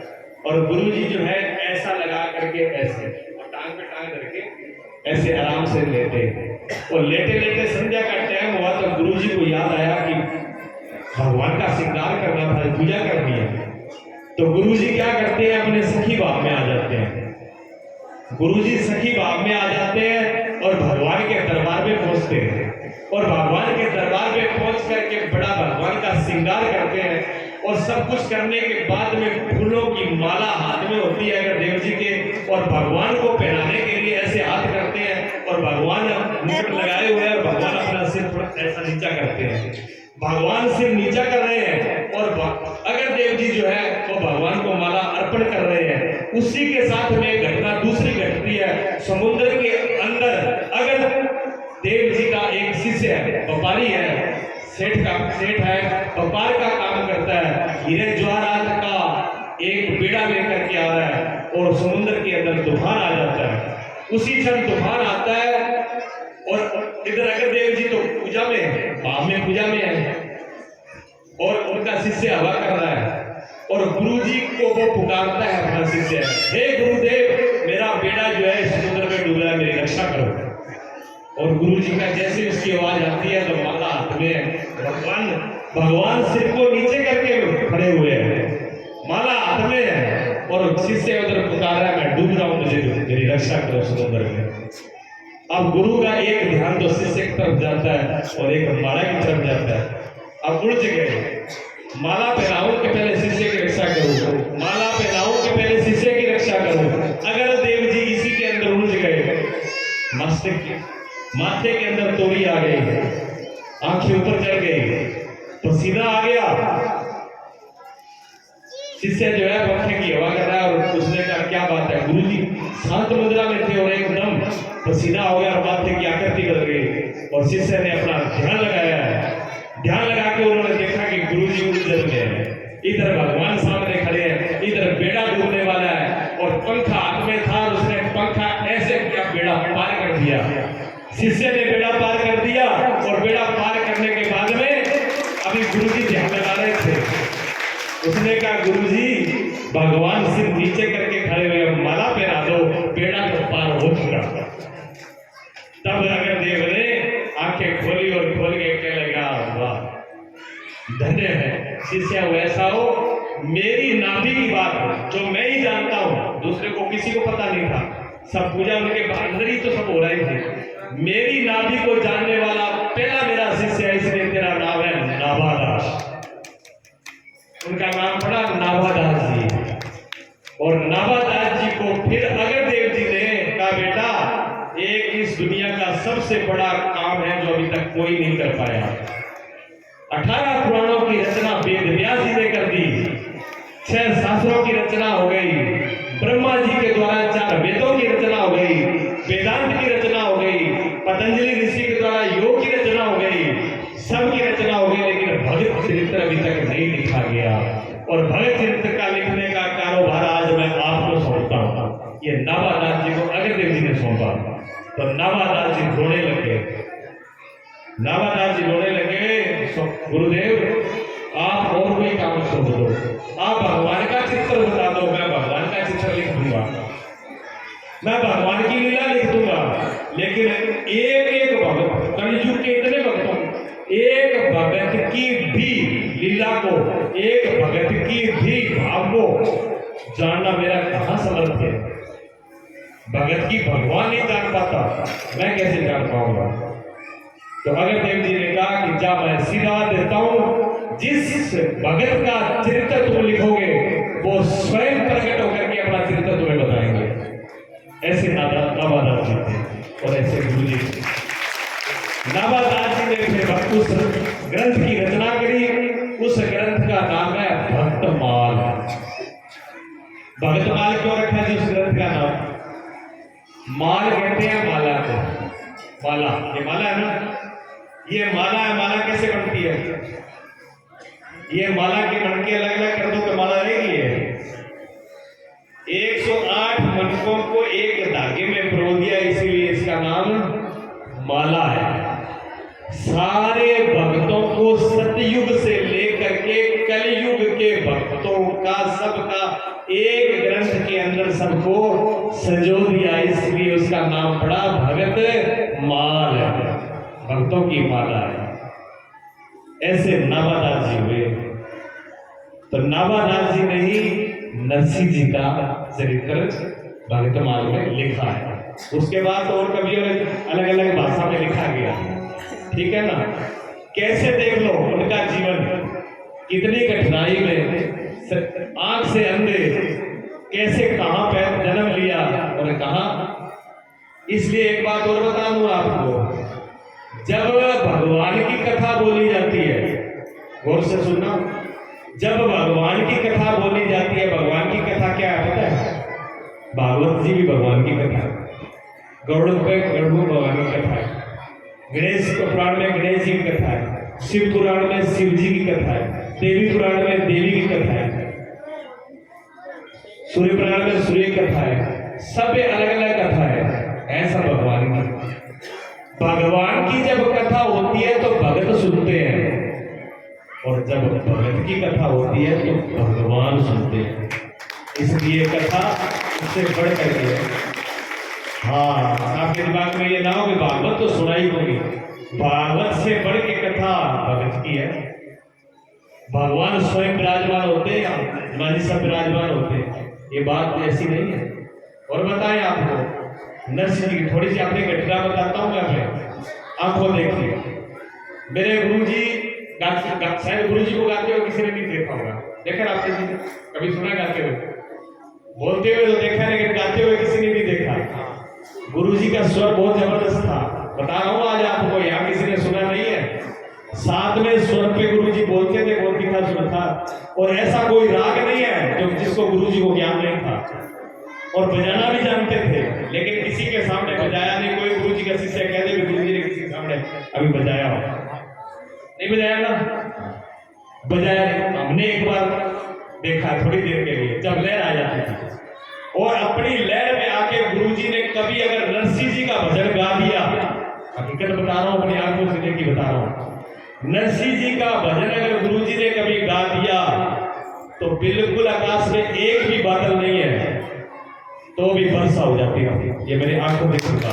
Speaker 1: और गुरु जी जो है ऐसा लगा करके ऐसे और टांग पे टांग करके ऐसे आराम से लेटे। और लेटे लेटे संध्या का टाइम हुआ तो गुरु जी को याद आया कि भगवान का श्रृंगार करना था, पूजा करनी है। तो गुरु जी क्या करते हैं, अपने सखी भाव में आ जाते हैं। गुरु जी सखी भाव में आ जाते हैं और भगवान के दरबार में पहुंचते हैं। और भगवान के दरबार में पहुंच करके बड़ा भगवान का श्रृंगार करते हैं और सब कुछ करने के बाद में फूलों की माला हाथ में होती है अगर देव जी के, और भगवान को पहनाने के लिए ऐसे हाथ करते हैं और भगवान मुकुट लगाए हुए हैं और भगवान अपना सिर थोड़ा ऐसा नीचा करते हैं, भगवान सिर नीचा कर रहे हैं और अगर देव जी जो है वो भगवान को माला अर्पण कर रहे हैं। उसी के साथ में एक घटना दूसरी घटती है। समुद्र के अंदर अगर देव जी का एक शिष्य है, व्यापारी है, सेठ है, व्यापार का काम करता है, हीरे जवाहरात का एक बेड़ा लेकर के आ रहा है और समुद्र के अंदर तूफान आ जाता है। उसी क्षण तूफान आता है और इधर अगर देव जी तो पूजा में है, भाव में पूजा में है और उनका शिष्य हवा कर रहा है और गुरु जी को वो पुकारता है अपना शिष्य, हे गुरुदेव मेरा बेड़ा जो है समुद्र में डूब रहा है, मेरी रक्षा करो। और गुरु जी का जैसे उसकी आवाज आती है तो माला हाथ में, भगवान सिर को नीचे करके खड़े हुए हैं, माला हाथ में है और शिष्य उधर पुकार रहा है मैं डूब रहा हूं, मुझे मेरी रक्षा करो समुद्र में। अब गुरु का एक ध्यान तो शिष्य की तरफ जाता है और एक माला की तरफ जाता है। अब उलझ गए, माला पहनाऊं कि पहले शिष्य की रक्षा करूं, माला पहनाऊं कि पहले शिष्य की रक्षा करूं। अगर देव जी इसी के अंदर उलझ गए, माथे के अंदर तोड़ी आ गई, आंखें ऊपर चढ़ गई, पसीना आ गया, शिष्य जो है पंखे की हवा कर रहा है और उसने कहा क्या बात है, गुरु जी शांत मुद्रा में थे और एकदम पसीना हो गया और माथे की आकृति बदल गई और शिष्य ने अपना ध्यान लगाया है। ध्यान लगा के उन्होंने देखा कि गुरु जी उलझ गए हैं, इधर भगवान सामने खड़े हैं, इधर बेड़ा डूबने वाला है और पंखा हाथ में था और उसने पंखा ऐसे किया, बेड़ा पार कर दिया। शिष्य ने बेड़ा पार कर दिया और बेड़ा पार करने के बाद में अभी गुरु जी ध्यान लगा रहे थे, उसने कहा गुरु जी भगवान सिर नीचे करके खड़े हुए, माला पहना दो, बेड़ा तो पार हो चुका। तब अगर देव ने आंखें खोली और खोल के कहने लगा वाह धन्य है शिष्य वैसा हो, मेरी नाभि की बात जो मैं ही जानता हूं, दूसरे को किसी को पता नहीं था, सब पूजा उनके अंदर ही तो सब हो रही थी, मेरी नाभि को जानने वाला पहला मेरा शिष्य है, इसलिए तेरा नाम है नाभादास। उनका नाम पड़ा नाभादास जी। और नाभादास जी को फिर अगर देव जी ने कहा बेटा एक इस दुनिया का सबसे बड़ा काम है जो अभी तक कोई नहीं कर पाया, 18 पुराणों की रचना वेद व्यास जी ने कर दी, 6 शास्त्रों की रचना हो गई, ब्रह्मा जी के द्वारा 4 वेदों की रचना हो गई, वेदांत की रचना हो गई, पतंजलि ऋषि के द्वारा योग की रचना हो गई, सबकी रचना हो गई, लेकिन भगत चरित्र अभी तक नहीं लिखा गया। और भगत चरित्र का लिखने का कारोबार आज मैं आपको सौंपता हूँ। ये नाभादास जी को अगर देव जी ने सौंपा तो नाभादास जी रोने लगे, नाभादास जी रोने लगे, गुरुदेव आप और कोई काम सौंप दो, आप भगवान का चित्र बता दो, मैं भगवान का चित्र लिख दूंगा, मैं भगवान की लीला लिख दूंगा। लेकिन एक भगत, कलयुग के इतने भक्तों, एक भगत की भी लीला को, एक भगत की भी भाव को जानना मेरा कहां समर्थ है। भगत की भगवान नहीं जान पाता, मैं कैसे जान पाऊंगा। तो अगर देव जी ने कहा कि जा मैं सीधा देता हूं, जिस भगत का चरित्र तुम लिखोगे वो स्वयं प्रकट होकर के अपना चरित्र तुम्हें बताएंगे। ऐसे नाभादास जी थे और ऐसे गुरु जी थे। नाभादास जी ने फिर उस ग्रंथ की रचना करी, उस ग्रंथ का नाम है भक्तमाल। भक्तमाल क्यों रखा है उस ग्रंथ का नाम? माल कहते हैं माला को, माला, ये माला है ना, ये माला है। माला कैसे बनती है? ये माला के मणके अलग अलग कर दो तो माला रहेगी। 108 मणकों को एक धागे में पिरो दिया, इसीलिए इसका नाम माला है। सारे भक्तों को सतयुग से लेकर के कलयुग के भक्तों का सबका एक ग्रंथ के अंदर सबको संजो दिया, इसलिए उसका नाम पड़ा भगत माल, भक्तों की माला है। ऐसे नाभादास जी हुए। तो नाभादास जी ने ही नरसिंह जी का चरित्र भक्तमाल में लिखा है। उसके बाद और कवियों ने अलग अलग भाषा में लिखा गया, ठीक है ना। कैसे देख लो उनका जीवन, कितनी कठिनाई में आंख से अंधे कैसे कहां पे जन्म लिया और कहां। इसलिए एक बात और बता दूं आपको, जब भगवान की कथा बोली जाती है, गौर से सुनना, जब भगवान की कथा बोली जाती है, भगवान की कथा क्या है पता है? भागवत जी भी भगवान की कथा है, गरुड़ पे गरुड़ भगवान की कथा है, गणेश पुराण में गणेश जी की कथा है, शिव पुराण में शिव जी की कथा है, देवी पुराण में देवी की कथा है, सूर्य पुराण में सूर्य की कथा है, सब अलग अलग कथा है। ऐसा भगवान की, भगवान की जब कथा होती है तो भगत सुनते हैं, और जब भगत की कथा होती है तो भगवान सुनते हैं। इसलिए कथा उससे बढ़ करके है। हाँ, आपके दिमाग में ये ना हो कि भागवत तो सुनाई होगी, भागवत से बढ़ के कथा भगत की है। भगवान स्वयं विराजमान होते हैं या हमारी सब विराजमान होते हैं, ये बात ऐसी नहीं है। और बताएं आपको नरसिंह जी की थोड़ी सी आपने घटना बताता हूँ मैं अपने आंखों देखी। मेरे गुरुजी शायद गुरुजी को गाते हुए किसी ने नहीं देखा होगा, देखा आपने जी कभी सुना गाते हुए? बोलते हुए तो देखा, लेकिन गाते हुए किसी ने नहीं देखा। गुरुजी का स्वर बहुत जबरदस्त था, बता रहा हूँ आज आपको, यहाँ किसी ने सुना नहीं है। सातवें स्वर पे गुरुजी बोलते थे, बहुत तीखा स्वर था, और ऐसा कोई राग नहीं है जो जिसको गुरुजी को ज्ञान नहीं था, और बजाना भी जानते थे, लेकिन किसी के सामने बजाया नहीं। कोई गुरुजी का शिष्य कह दे गुरुजी ने किसी के सामने अभी बजाया हो, नहीं बजाया ना, बजाया। हमने एक बार देखा थोड़ी देर के लिए, जब लहर आ जाती थी, और अपनी लहर में आके गुरुजी ने कभी अगर नरसिंह जी का भजन गा दिया, हकीकत बता रहा हूँ, अपनी आंखों से देखी बता रहा हूँ, नरसिंह जी का भजन अगर गुरुजी ने कभी गा दिया तो बिल्कुल आकाश में एक भी बादल नहीं है तो भी वर्षा हो जाती है। ये मेरी आंखों में देखा,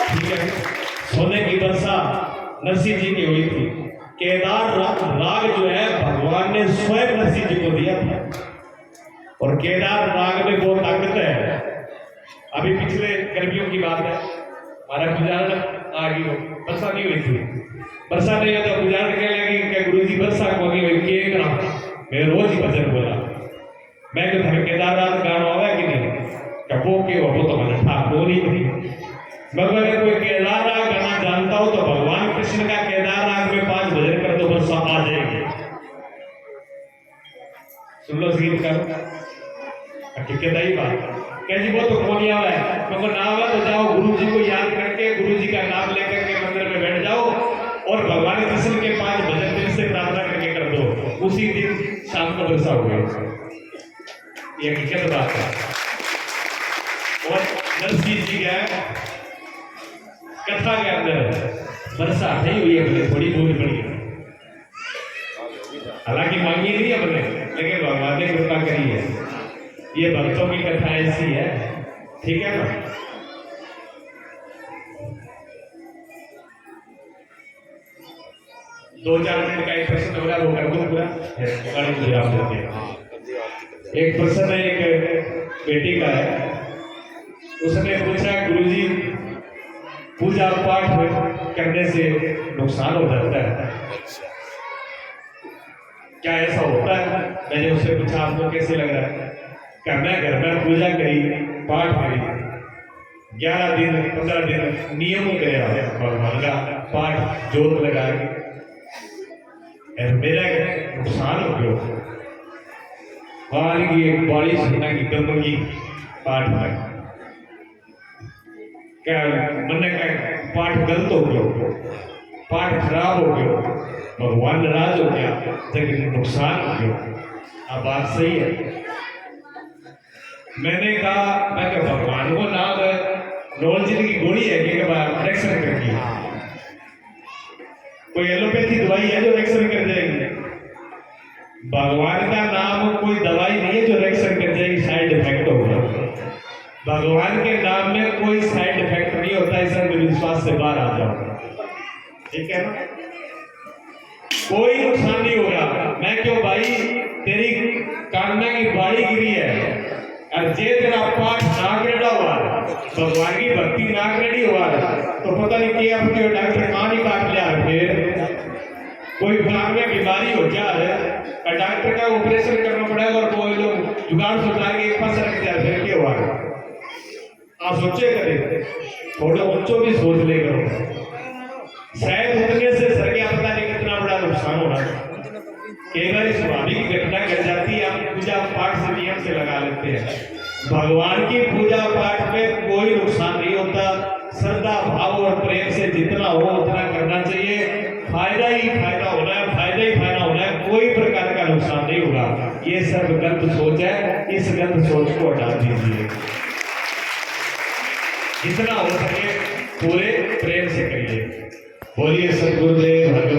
Speaker 1: ठीक है। सोने की वर्षा नरसिंह जी की हुई थी। केदार राग जो है भगवान ने स्वयं नरसिंह जी को दिया था, और केदार राग में बहुत ताकत है। अभी पिछले गर्मियों की बात है, हमारा गुजरात आ गई, वर्षा नहीं हुई थी, वर्षा नहीं हुआ तो गुजरात कहने लगी कि गुरुजी वर्षा को नहीं हुई, के मैं रोज ही भजन बोला। मैं तो घर केदारनाथ गाना आवा कि नहीं, कबो के वो तो मैंने ठाकुर नहीं थी। मगर अगर कोई केदारनाथ गाना जानता हो तो भगवान कृष्ण का केदारनाथ में 5 भजन कर दो, वर्षा आ जाएगी। सुन लो गीत का हकीकत ही बात कैसी, वो तो कौन आवा है, मगर ना आवा तो जाओ गुरु जी को याद करके, गुरु जी का नाम लेकर के मंदिर में बैठ जाओ, और भगवान कृष्ण के 5 भजन दिल से प्रार्थना करके कर दो, उसी दिन शाम को वर्षा हो गई। ये हकीकत बात है। और नरसिंह जी का कथा के अंदर वर्षा नहीं हुई है, थोड़ी बहुत पड़ी है, हालांकि मांगी नहीं अपने, लेकिन भगवान ने कृपा करी है। ये भक्तों की कथा ऐसी है, ठीक है ना। दो चार मिनट का एक प्रश्न होगा, वो कर दो पूरा। एक प्रश्न है, एक बेटी का है, उसने पूछा गुरुजी पूजा पाठ करने से नुकसान हो जाता है, क्या ऐसा होता है? मैंने उससे पूछा आपको कैसे लग रहा है? क्या मैं घर में पूजा करी, पाठ करी, 11 दिन 15 दिन नियम गया भगवान का पाठ जोत लगा के, मेरा नुकसान हो गया। बाल की एक बाड़ी सुनना की कर्म की पाठ में क्या मन का पाठ गलत हो गया, पाठ खराब हो गया, भगवान नाराज हो गया, लेकिन नुकसान हो गया। अब बात सही है। मैंने कहा मैं क्या भगवान को नाम नॉलेज की गोली है कि रिएक्शन करती है, कोई एलोपैथी दवाई है जो रिएक्शन कर जाएगी? भगवान का नाम कोई दवाई नहीं है जो रिएक्शन कर जाएगी, साइड इफेक्ट होगा। भगवान के नाम में कोई साइड इफेक्ट नहीं होता, इस अंधविश्वास से बाहर आ जाओ, ठीक है ना। कोई नुकसान नहीं होगा। मैं क्यों भाई, तेरी कामना की बाड़ी गिरी है, और जे तेरा पाठ नाक रेडा हुआ, भगवान की भक्ति नाक रेडी हुआ, तो पता नहीं कि अब क्यों डॉक्टर कहाँ नहीं काट लिया, फिर कोई भाग में बीमारी हो जाए और डॉक्टर का ऑपरेशन करना पड़ेगा और कोई लोग जुगाड़ सोचाएंगे फंस रख दिया फिर क्या हुआ। आप सोचे करें, थोड़ा बच्चों भी सोच ले करो, शायद उतने से सर क्या पता नहीं कितना बड़ा नुकसान होना। कई बार स्वाभाविक घटना घट जाती है, हम पूजा पाठ से नियम से लगा लेते हैं। भगवान की पूजा पाठ में कोई नुकसान नहीं होता, श्रद्धा भाव और प्रेम से जितना हो उतना करना चाहिए, फायदा ही फायदा होना है, फायदा ही फायदा होना है, कोई प्रकार का नुकसान नहीं होगा। ये सब गलत सोच है, इस गलत सोच को हटा दीजिए, जितना हो सके पूरे प्रेम से करिए। बोलिए सद्गुरुदेव भगवान।